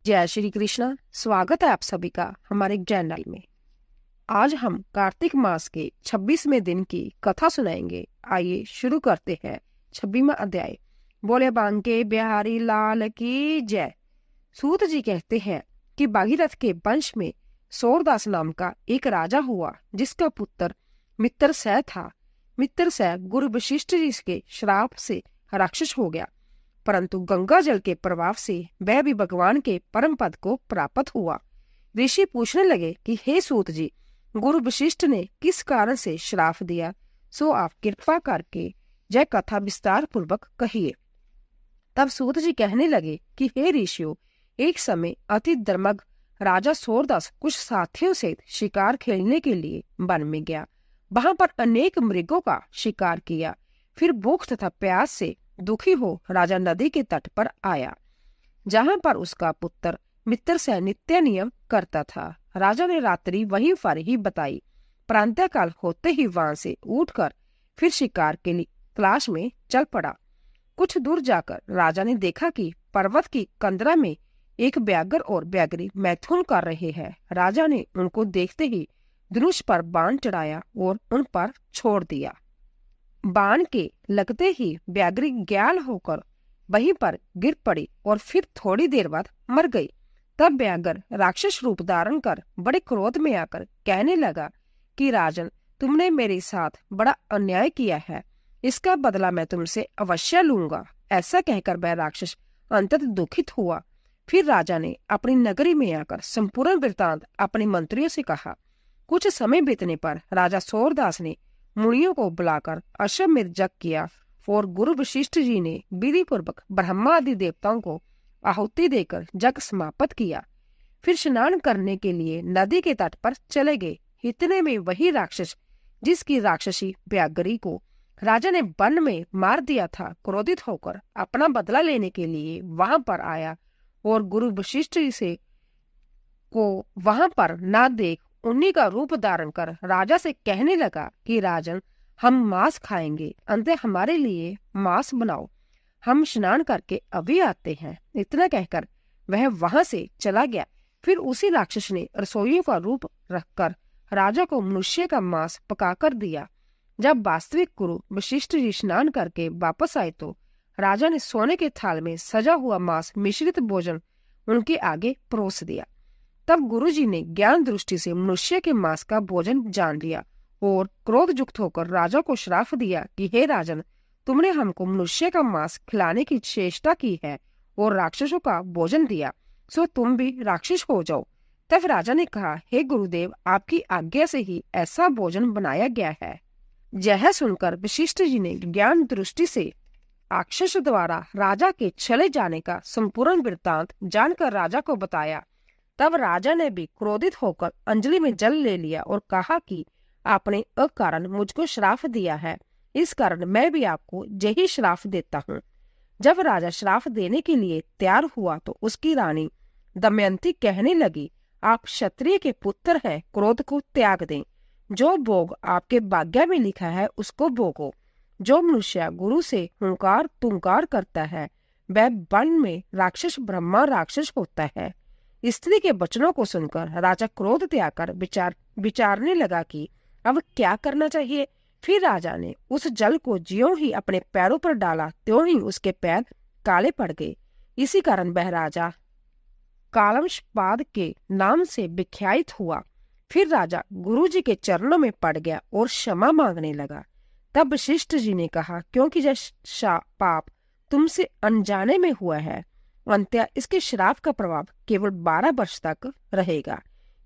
जय श्री कृष्णा। स्वागत है आप सभी का हमारे चैनल में। आज हम कार्तिक मास के 26वें दिन की कथा सुनाएंगे। आइए शुरू करते हैं 26वां अध्याय। बोले बांके बिहारी लाल की जय। सूत जी कहते हैं कि भागीरथ के वंश में सूरदास नाम का एक राजा हुआ, जिसका पुत्र मित्रसेन था। मित्रसेन गुरु वशिष्ठ जी के श्राप से राक्षस हो गया, परंतु गंगा जल के प्रभाव से वह भी भगवान के परम पद को प्राप्त हुआ। ऋषि पूछने लगे कि हे सूत जी, गुरु वशिष्ठ ने किस कारण से श्राप दिया, सो आप कृपा करके यह कथा विस्तार पूर्वक कहिए। तब सूत जी कहने लगे कि हे ऋषियों, एक समय अति धर्मज्ञ राजा सूरदास कुछ साथियों से शिकार खेलने के लिए वन में गया। वहां पर अनेक मृगों का शिकार किया। फिर भूख तथा प्यास से दुखी हो राजा नदी के तट पर आया, जहां पर उसका पुत्र मित्रसेन नित्य नियम करता था। राजा ने रात्रि वहीं पर ही बताई। प्रातः काल होते ही वहां से उठकर फिर शिकार के लिए तलाश में चल पड़ा। कुछ दूर जाकर राजा ने देखा कि पर्वत की कंदरा में एक व्याघ्र और व्याघ्री मैथुन कर रहे हैं। राजा ने उनको देखते ही धनुष पर बाण चढ़ाया और उन पर छोड़ दिया। बाण के लगते ही व्याघ्री ग्याल होकर वहीं पर गिर पड़ी और फिर थोड़ी देर बाद मर गई। तब व्याघ्र राक्षस रूप धारण कर बड़े क्रोध में आकर कहने लगा कि राजन, तुमने मेरे साथ बड़ा अन्याय किया है, इसका बदला मैं तुमसे अवश्य लूंगा। ऐसा कहकर वह राक्षस अंततः दुखित हुआ। फिर राजा ने अपनी नगरी में आकर संपूर्ण वृत्तांत अपने मंत्रियों से कहा। कुछ समय बीतने पर राजा सूरदास ने मुनियों को बुलाकर अश्वमेध यज्ञ किया और गुरु वशिष्ठ जी ने विधि पूर्वक ब्रह्मा आदि देवताओं को आहुति देकर यज्ञ समाप्त किया। फिर स्नान करने के लिए नदी के तट पर चले गए। इतने में वही राक्षस, जिसकी राक्षसी व्याघ्री को राजा ने वन में मार दिया था, क्रोधित होकर अपना बदला लेने के लिए वहां पर आया और गुरु वशिष्ठ जी से को वहां पर न देख उन्हीं का रूप धारण कर राजा से कहने लगा कि राजन, हम मांस खाएंगे, अंत हमारे लिए मांस बनाओ, हम स्नान करके अभी आते हैं। इतना कहकर वह वहां से चला गया। फिर उसी राक्षस ने रसोइयों का रूप रखकर राजा को मनुष्य का मांस पकाकर दिया। जब वास्तविक गुरु वशिष्ठ जी स्नान करके वापस आए तो राजा ने सोने के थाल में सजा हुआ मांस मिश्रित भोजन उनके आगे परोस दिया। तब गुरुजी ने ज्ञान दृष्टि से मनुष्य के मांस का भोजन जान लिया और क्रोध युक्त होकर राजा को श्राप दिया कि हे राजन, तुमने हमको मनुष्य का मांस खिलाने की चेष्टा की है और राक्षसों का भोजन दिया, सो तुम भी राक्षस हो जाओ। तब राजा ने कहा, हे गुरुदेव, आपकी आज्ञा से ही ऐसा भोजन बनाया गया है। यह सुनकर वशिष्ठ जी ने ज्ञान दृष्टि से राक्षस द्वारा राजा के चले जाने का संपूर्ण वृत्तांत जानकर राजा को बताया। तब राजा ने भी क्रोधित होकर अंजलि में जल ले लिया और कहा कि आपने अकारण मुझको श्राप दिया है, इस कारण मैं भी आपको यही श्राप देता हूँ। जब राजा श्राप देने के लिए तैयार हुआ तो उसकी रानी दमयंती कहने लगी, आप क्षत्रिय के पुत्र हैं, क्रोध को त्याग दें। जो भोग आपके भाग्य में लिखा है उसको भोगो। जो मनुष्य गुरु से हुंकार तुंकार करता है वह वन में राक्षस ब्रह्मा राक्षस होता है। स्त्री के वचनों को सुनकर राजा क्रोध त्याग कर विचारने लगा कि अब क्या करना चाहिए। फिर राजा ने उस जल को ज्यों ही अपने पैरों पर डाला त्यों ही उसके पैर काले पड़ गए। इसी कारण वह राजा कालमशपाद के नाम से विख्यात हुआ। फिर राजा गुरुजी के चरणों में पड़ गया और क्षमा मांगने लगा। तब वशिष्ठ जी ने कहा, क्योंकि यह पाप तुमसे अनजाने में हुआ है, अंत्य इसके श्राप का प्रभाव केवल 12 वर्ष तक रहेगा।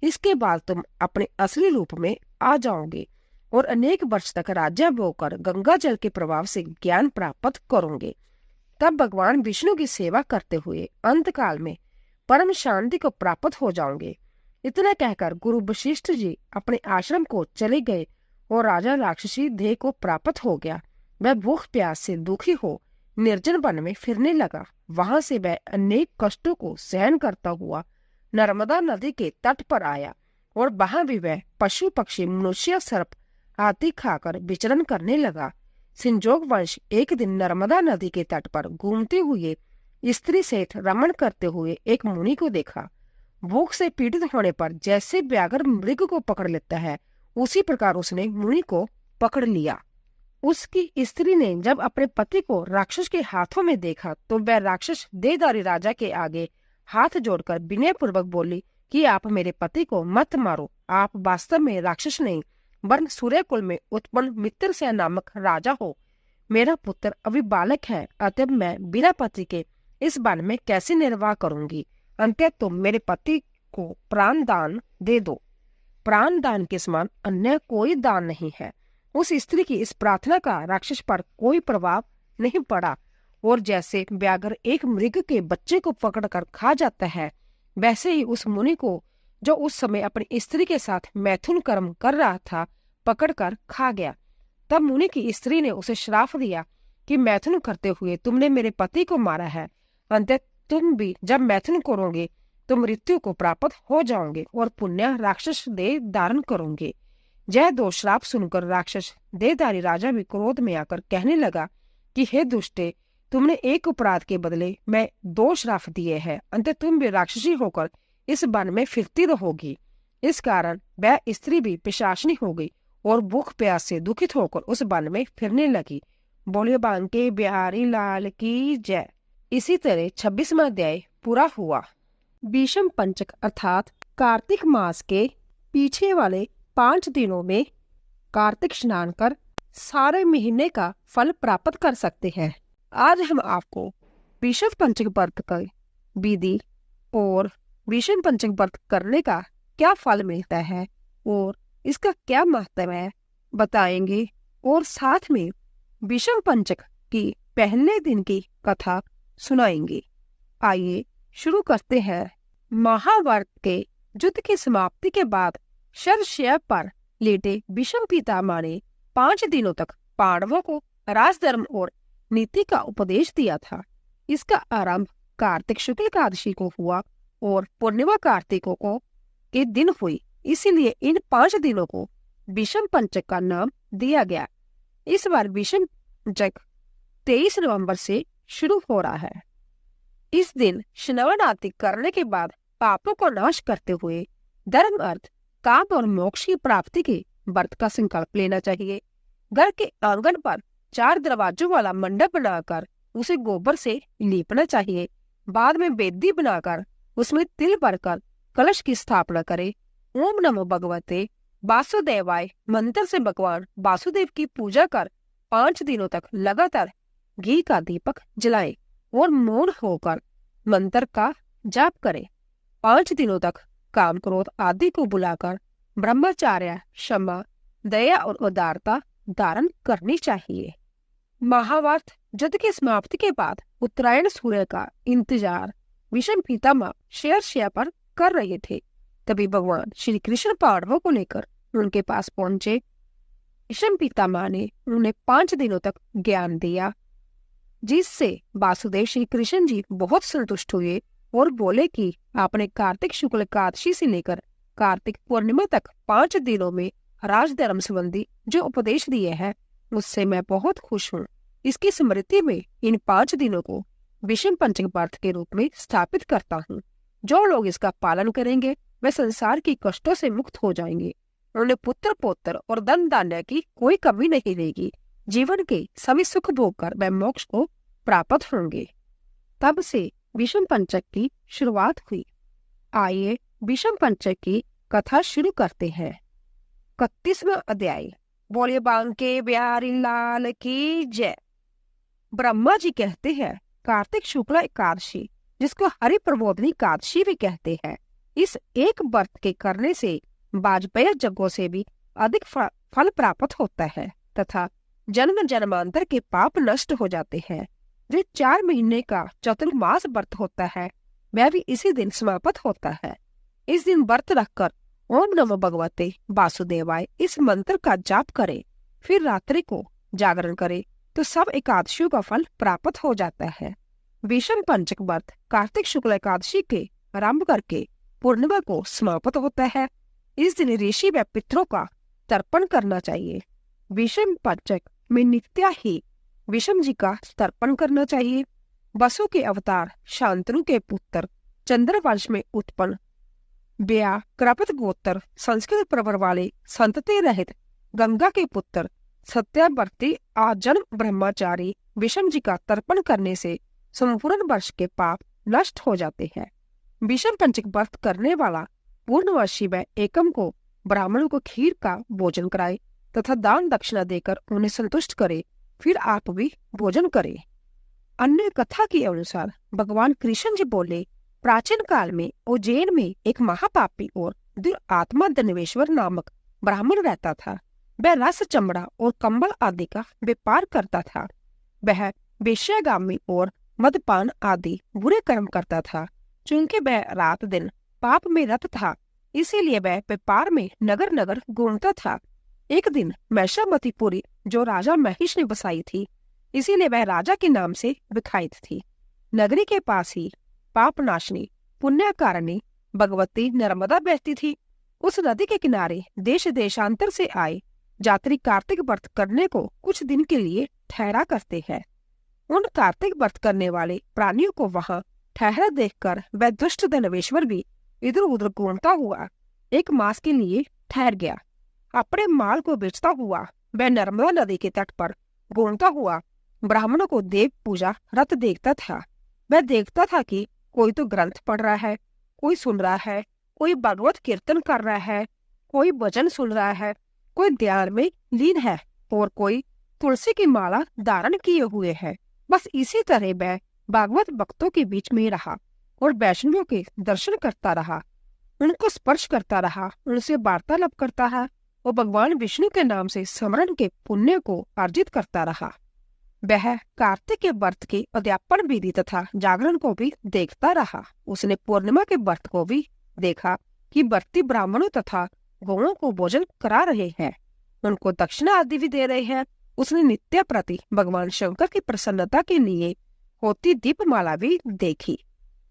इसके बाद तुम अपने असली रूप में आ जाओगे और अनेक वर्ष तक राज्य भोग कर गंगा जल के प्रभाव से ज्ञान प्राप्त करोगे। तब भगवान विष्णु की सेवा करते हुए अंत काल में परम शांति को प्राप्त हो जाओगे। इतना कहकर गुरु वशिष्ठ जी अपने आश्रम को चले गए और राजा राक्षसी देह को प्राप्त हो गया। वह भूख प्यास से दुखी हो निर्जन वन में फिरने लगा। वहां से वह अनेक कष्टों को सहन करता हुआ नर्मदा नदी के तट पर आया और वहां भी वह पशु पक्षी मनुष्य सर्प आदि खाकर विचरण करने लगा। सिंजोग वंश एक दिन नर्मदा नदी के तट पर घूमते हुए स्त्री सहित रमण करते हुए एक मुनि को देखा। भूख से पीड़ित होने पर जैसे व्याघ्र मृग को पकड़ लेता है, उसी प्रकार उसने मुनि को पकड़ लिया। उसकी स्त्री ने जब अपने पति को राक्षस के हाथों में देखा तो वह राक्षस देहधारी राजा के आगे हाथ जोड़कर विनय पूर्वक बोली कि आप मेरे पति को मत मारो। आप वास्तव में राक्षस नहीं वरन सूर्य कुल में उत्पन्न मित्रसेन नामक राजा हो। मेरा पुत्र अभी बालक है, अतः मैं बिना पति के इस वन में कैसे निर्वाह करूंगी। अंततः तुम मेरे पति को प्राण दान दे दो। प्राण दान के समान अन्य कोई दान नहीं है। उस स्त्री की इस प्रार्थना का राक्षस पर कोई प्रभाव नहीं पड़ा, और जैसे व्याघ्र एक मृग के बच्चे को पकड़कर खा जाता है, वैसे ही उस मुनि को, जो उस समय अपनी स्त्री के साथ मैथुन कर्म कर रहा था, पकड़कर खा गया। तब मुनि की स्त्री ने उसे श्राप दिया कि मैथुन करते हुए तुमने मेरे पति को मारा है। अंततः तुम भी जब मैथुन करोगे तो मृत्यु को प्राप्त हो जाओगे और पुण्य राक्षस देह धारण करोगे। यह दो श्राप सुनकर राक्षस देहधारी राजा भी क्रोध में आकर कहने लगा कि हे दुष्टे, तुमने एक अपराध के बदले मैं 2 श्राप दिए हैं। अंत तुम भी राक्षसी होकर इस वन में फिरती रहोगी। इस कारण वह स्त्री भी पिशाचनी हो गई और भूख प्यास से दुखित होकर उस वन में फिरने लगी। बोलिए बांके बिहारी लाल की जय। इसी तरह 26वां अध्याय पूरा हुआ। विषम पंचक अर्थात कार्तिक मास के पीछे वाले 5 दिनों में कार्तिक स्नान कर सारे महीने का फल प्राप्त कर सकते हैं। आज हम आपको विषम पंचक व्रत का विधि और विषम पंचक व्रत करने का क्या फल मिलता है और इसका क्या महत्व है बताएंगे, और साथ में विषम पंचक की पहले दिन की कथा सुनाएंगे। आइए शुरू करते हैं। महाभारत के युद्ध की समाप्ति के बाद शरशैया पर लेटे विषम पितामह ने 5 दिनों तक पांडवों को राजधर्म और नीति का उपदेश दिया था। इसका आरंभ कार्तिक शुक्ल एकादशी को हुआ और पूर्णिमा कार्तिकों को के दिन हुई, इसीलिए इन 5 दिनों को विषम पंचक का नाम दिया गया। इस बार विषम पंचक 23 नवंबर से शुरू हो रहा है। इस दिन स्नान आदि करने के बाद पापों को नाश करते हुए धर्म, अर्थ, काम और मोक्ष की प्राप्ति के व्रत का संकल्प लेना चाहिए। घर के आंगन पर 4 दरवाजों वाला मंडप बनाकर उसे गोबर से लीपना चाहिए। बाद में वेदी बनाकर उसमें तिल भरकर कलश की स्थापना करे। ओम नमो भगवते वासुदेवाय मंत्र से भगवान वासुदेव की पूजा कर 5 दिनों तक लगातार घी का दीपक जलाए और मौन होकर मंत्र का जाप करे। 5 दिनों तक काम, क्रोध आदि को बुलाकर ब्रह्मचार्य, क्षमा, दया और उदारता धारण करनी चाहिए। महाभारत युद्ध की समाप्ति के बाद उत्तरायण सूर्य का इंतजार विषम पितामह शरशैया पर कर रहे थे। तभी भगवान श्री कृष्ण पांडवों को लेकर उनके पास पहुंचे। विषम पितामह ने उन्हें 5 दिनों तक ज्ञान दिया, जिससे वासुदेव श्री कृष्ण जी बहुत संतुष्ट हुए और बोले कि आपने कार्तिक शुक्ल एकादशी से लेकर कार्तिक पूर्णिमा तक 5 दिनों में राजधर्म संबंधी जो उपदेश दिए हैं, उससे मैं बहुत खुश हूँ। इसकी स्मृति में इन 5 दिनों को विषम पंचक व्रत के रूप में स्थापित करता हूँ। जो लोग इसका पालन करेंगे वे संसार की कष्टों से मुक्त हो जाएंगे। उन्हें पुत्र, पौत्र और धन धान्य की कोई कमी नहीं रहेगी। जीवन के सभी सुख भोग कर वे मोक्ष को प्राप्त होंगे। तब से विषम पंचक की शुरुआत हुई। आइए विषम पंचक की कथा शुरू करते हैं। 31वां अध्याय। बोलिए बांके बिहारी लाल की जय। ब्रह्मा जी कहते हैं, कार्तिक शुक्ल एकादशी, जिसको हरि प्रबोधनी एकादशी भी कहते हैं, इस एक व्रत के करने से वाजपेय यज्ञों से भी अधिक फल प्राप्त होता है तथा जन्म जन्मांतर के पाप नष्ट हो जाते हैं। जो 4 महीने का चतुर्मास व्रत होता है वह भी इसी दिन समाप्त होता है। इस दिन व्रत रखकर ओम नमो भगवते वासुदेवाय इस मंत्र का जाप करे, फिर रात्रि को जागरण करे तो सब एकादशियों का फल प्राप्त हो जाता है। विषम पंचक व्रत कार्तिक शुक्ल एकादशी के आरंभ करके पूर्णिमा को समाप्त होता है। इस दिन ऋषि व पितरों का तर्पण करना चाहिए। विषम पंचक में नित्य ही विषम जी का तर्पण करना चाहिए। वसु के अवतार शांतनु के पुत्र चंद्रवंश में उत्पन्न ब्या कृपत गोत्र संस्कृत प्रवर वाले संतति रहित गंगा के पुत्र सत्यावर्ती आजन्म ब्रह्मचारी विषम जी का तर्पण करने से संपूर्ण वर्ष के पाप नष्ट हो जाते हैं। विषम पंचक व्रत करने वाला पूर्णवर्षी व एकम को ब्राह्मणों को खीर का भोजन कराए तथा दान दक्षिणा देकर उन्हें संतुष्ट करे, फिर आप भी भोजन करें। अन्य कथा के अनुसार भगवान कृष्ण जी बोले, प्राचीन काल में उज्जैन में एक महापापी और दुरात्मा दनवेश्वर नामक ब्राह्मण रहता था। वह रस, चमड़ा और कंबल आदि का व्यापार करता था। वह वेश्यागामी और मदपान आदि बुरे कर्म करता था। चूंकि वह रात दिन पाप में रत था, इसीलिए वह व्यापार में नगर नगर घूमता था। एक दिन मैषामतीपुरी जो राजा महिष ने बसाई थी, इसीलिए वह राजा के नाम से विख्यात थी। नगरी के पास ही पापनाशनी पुण्यकारिणी भगवती नर्मदा बहती थी। उस नदी के किनारे देश देशांतर से आए यात्री कार्तिक व्रत करने को कुछ दिन के लिए ठहरा करते हैं। उन कार्तिक व्रत करने वाले प्राणियों को वहां ठहरा देखकर वह दुष्ट धनवेश्वर भी इधर उधर घूमता हुआ एक मास के लिए ठहर गया। अपने माल को बेचता हुआ वह नर्मदा नदी के तट पर घूमता हुआ ब्राह्मणों को देव पूजा रत देखता था। वह देखता था कि कोई तो ग्रंथ पढ़ रहा है, कोई सुन रहा है, कोई भगवत कीर्तन कर रहा है, कोई भजन सुन रहा है, कोई ध्यान में लीन है और कोई तुलसी की माला धारण किए हुए है। बस इसी तरह वह भागवत भक्तों के बीच में रहा और वैष्णवों के दर्शन करता रहा, उनको स्पर्श करता रहा, उनसे वार्तालाप करता रहा और भगवान विष्णु के नाम से स्मरण के पुण्य को अर्जित करता रहा। वह कार्तिक के व्रत के अध्यापन विधि तथा जागरण को भी देखता रहा। उसने पूर्णिमा के व्रत को भी देखा कि व्रती ब्राह्मणों तथा गौओं को भोजन करा रहे हैं, उनको दक्षिणा आदि भी दे रहे हैं। उसने नित्य प्रति भगवान शंकर की प्रसन्नता के लिए होती दीपमाला भी देखी।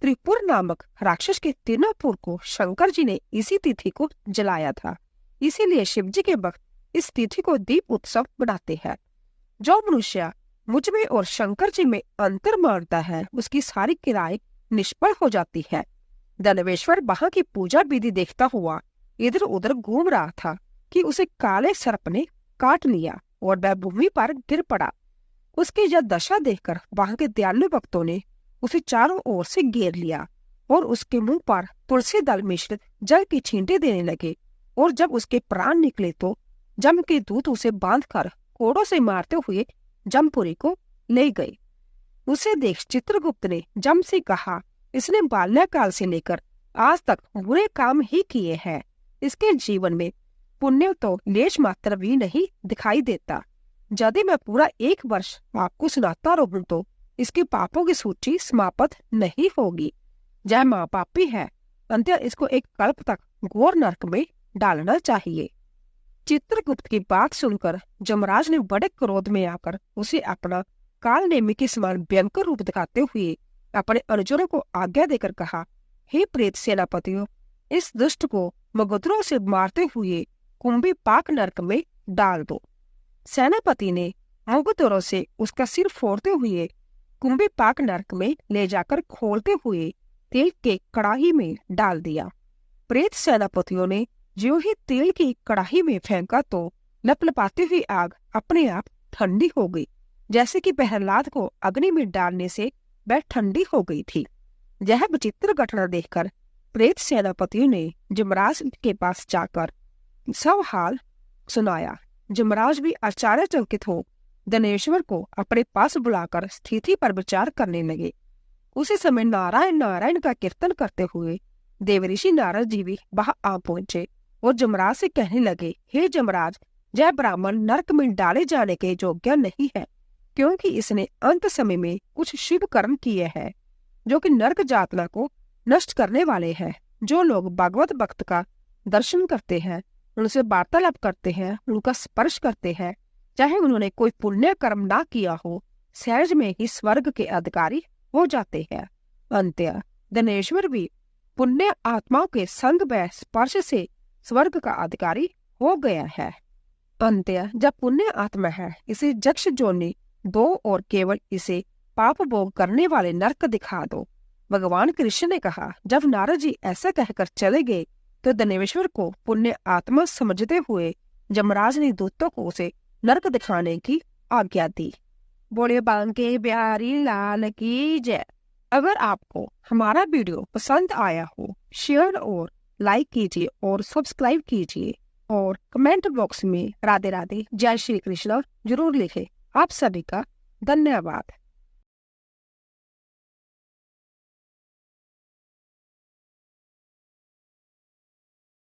त्रिपुर नामक राक्षस के तीनों पुर को शंकर जी ने इसी तिथि को जलाया था, इसीलिए शिव जी के भक्त इस तिथि को दीप उत्सव बनाते हैं। जो मनुष्य मुझ में और शंकर जी में अंतर मानता है, उसकी सारी किराए निष्फल हो जाती है। धनवेश्वर वहां की पूजा विधि देखता हुआ इधर उधर घूम रहा था कि उसे काले सर्प ने काट लिया और वह भूमि पर गिर पड़ा। उसकी यह दशा देखकर वहां के दयालु भक्तों ने उसे चारों ओर से घेर लिया और उसके मुंह पर तुलसी दल मिश्रित जल की छींटे देने लगे। और जब उसके प्राण निकले तो जम के दूत उसे बांधकर कोड़ों से मारते हुए जमपुरी को ले गए। उसे देख चित्रगुप्त ने जम से कहा, इसने बाल्यकाल से लेकर आज तक बुरे काम ही किए हैं, इसके जीवन में पुण्य तो लेश मात्र भी नहीं दिखाई देता। यदि मैं पूरा 1 वर्ष आपको सुनाता रहूं तो इसके पापों की सूची समाप्त नहीं होगी। जय महापापी है, अंत्य इसको 1 कल्प तक घोर नरक में डालना चाहिए। चित्रगुप्त की बात सुनकर जमराज ने बड़े क्रोध में आकर उसे अपना काल नेमी के समान भयंकर रूप दिखाते हुए अपने अनुचरों को आज्ञा देकर कहा, हे प्रेत सेनापतियों, इस दुष्ट को मगधरों से मारते हुए कुंभी पाक नरक में डाल दो। सेनापति ने मगधरों से उसका सिर फोड़ते हुए कुंभी पाक नरक में ले जाकर खोलते हुए तेल के कड़ाही में डाल दिया। प्रेत सेनापतियों ने जो ही तेल की कड़ाही में फेंका तो लपलपाती हुई आग अपने आप ठंडी हो गई, जैसे कि प्रहलाद को अग्नि में डालने से वह ठंडी हो गई थी। यह विचित्र घटना देखकर प्रेत सेनापतियों ने जमराज के पास जाकर सब हाल सुनाया। जमराज भी आश्चर्यचकित हो धनेश्वर को अपने पास बुलाकर स्थिति पर विचार करने लगे। उसी समय नारायण नारायण का कीर्तन करते हुए देवऋषि नारद जी भी वहां आ पहुंचे और जमराज से कहने लगे, हे जमराज, जय ब्राह्मण नरक में डाले जाने के योग्य नहीं है, क्योंकि इसने अंत समय में कुछ शुभ कर्म किए हैं जो कि नरक जातना को नष्ट करने वाले हैं। जो लोग भागवत भक्त का दर्शन करते हैं, उनसे वार्तालाप करते हैं, उनका स्पर्श करते हैं, चाहे उन्होंने कोई पुण्य कर्म ना किया हो, सहज में ही स्वर्ग के अधिकारी हो जाते हैं। अंत्य धनेश्वर भी पुण्य आत्माओं के संग व स्पर्श से स्वर्ग का अधिकारी हो गया है। अंत्य जब पुण्य आत्मा है, इसे जक्ष जोनि दो और केवल इसे पाप भोग करने वाले नरक दिखा दो। भगवान कृष्ण ने कहा। जब नारद जी ऐसा कहकर चले गए तो दनेश्वर को पुण्य आत्मा समझते हुए यमराज ने दूतों को उसे नरक दिखाने की आज्ञा दी। बोले बांके बिहारी लाल की जय। अगर आपको हमारा वीडियो पसंद आया हो, शेयर और लाइक कीजिए और सब्सक्राइब कीजिए और कमेंट बॉक्स में राधे राधे जय श्री कृष्ण जरूर लिखें। आप सभी का धन्यवाद।